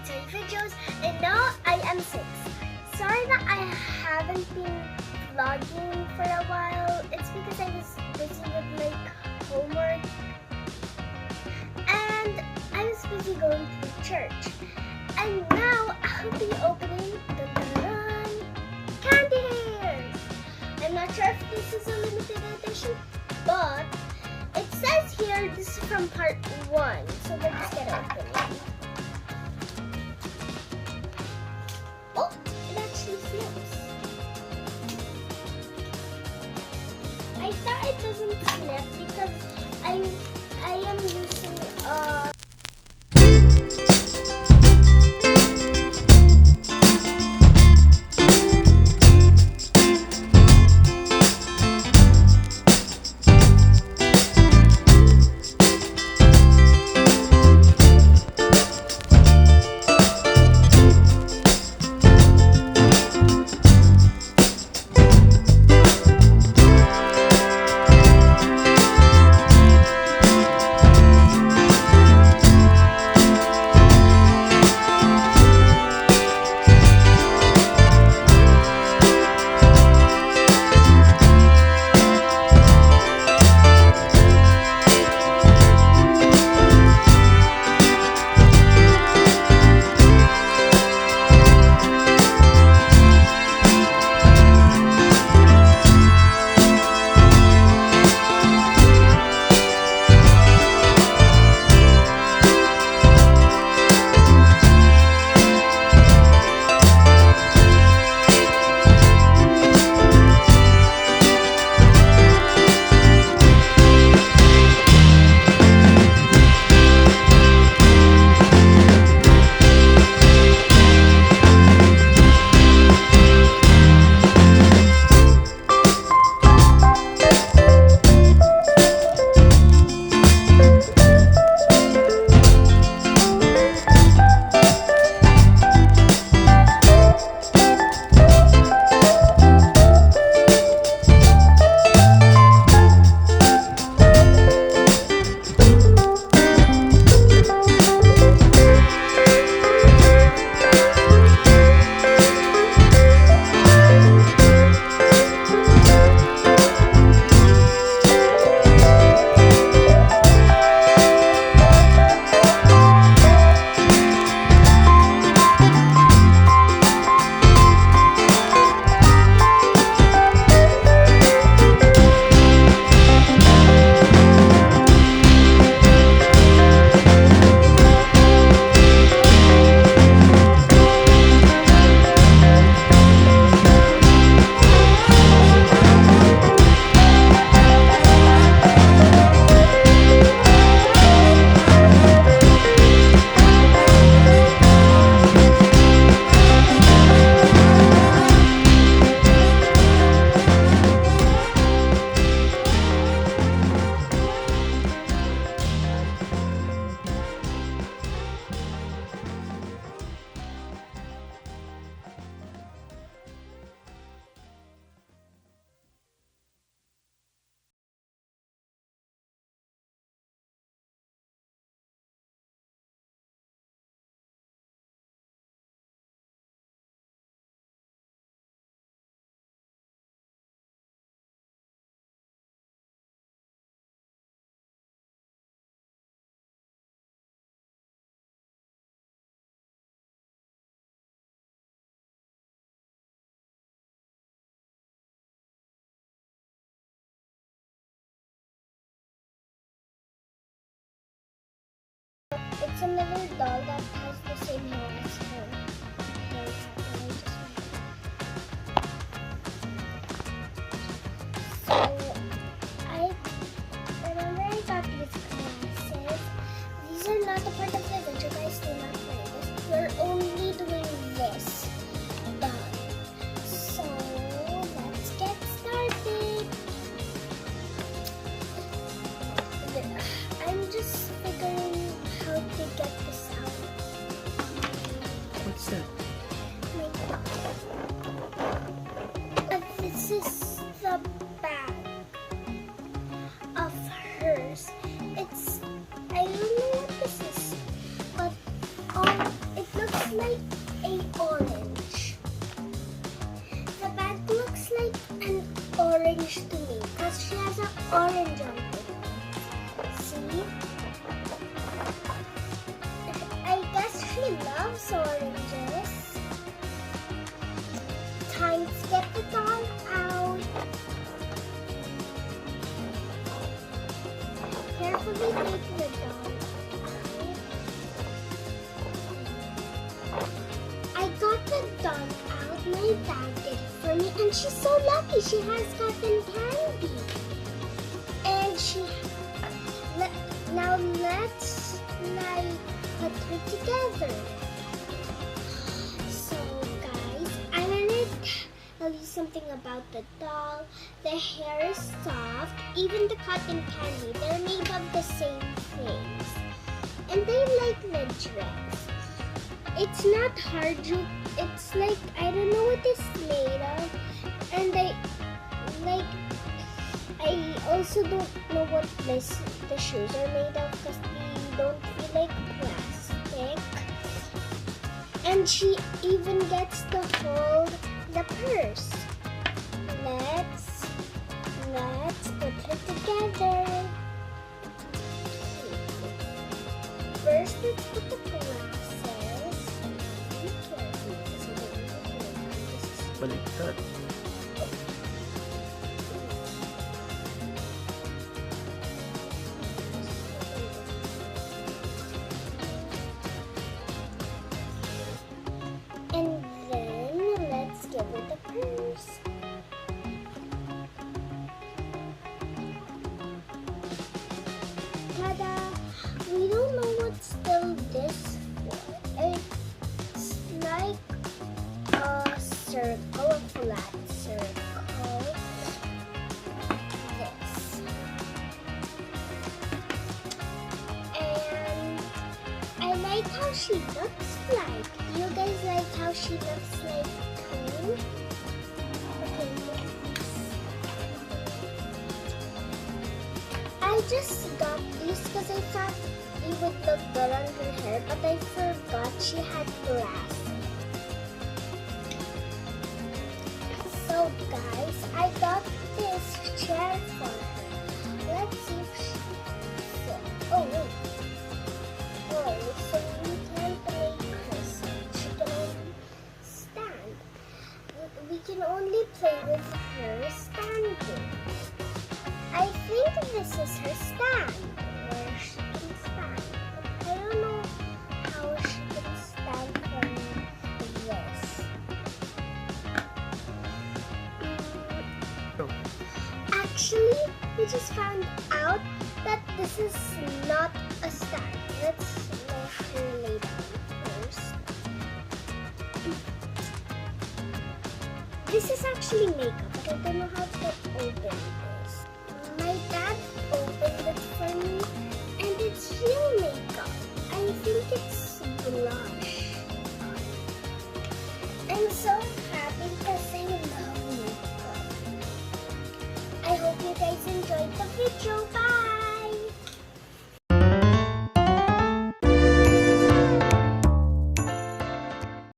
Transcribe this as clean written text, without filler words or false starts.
accessory videos, and now I am 6. Sorry that I haven't been vlogging for a while. It's because I was busy with like homework, and I was busy going to church. And now I'll be opening candy hairs. I'm not sure if this is a limited edition, but it says here this is from part 1. So let's get opening. Oh, it actually flips. I thought it doesn't flip because I am using it's another doll that has the same hair as her. So I remember I got these glasses. These are not a part of the video, guys. Do not wear this. We're only doing this doll. So let's get started. I'm just figuring how to get this out. orange to me because she has an orange on her. See? I guess she loves oranges. Time to get the doll out. Carefully take the doll out. I got the doll out. My dad did it for me, and she's so lucky. She has cotton candy. And now let's put her together. So guys, I want to tell you something about the doll. The hair is soft, even the cotton candy, they're made of the same things. And they like the dress. It's not hard, it's like, I don't know what it's made of. And I also don't know what the shoes are made of because they don't feel like plastic. And she even gets to hold the purse. Let's put her together. First, let's put the glasses. Be careful because I don't know this is Baliktad. And then let's give her the purse. Ta-da! We don't know what's still this for. It's like a circle, a flat circle. This. And I like how she looks like. Do you guys like how she looks like too? Okay, I just got these because I thought it would look good on her hair, but I forgot she had glasses. So guys, I got this chair for her. Let's see if she fits. Oh wait. Oh, so we can't make her sit. She can only stand. We can only play with her standing. I think this is her stand, where she can stand. But I don't know how she can stand from this. Actually, we just found out that this is not a stand. Let's let her lay down first. This is actually makeup, but I don't know how to open this. My dad opened it for me, and it's real makeup. I think it's blush.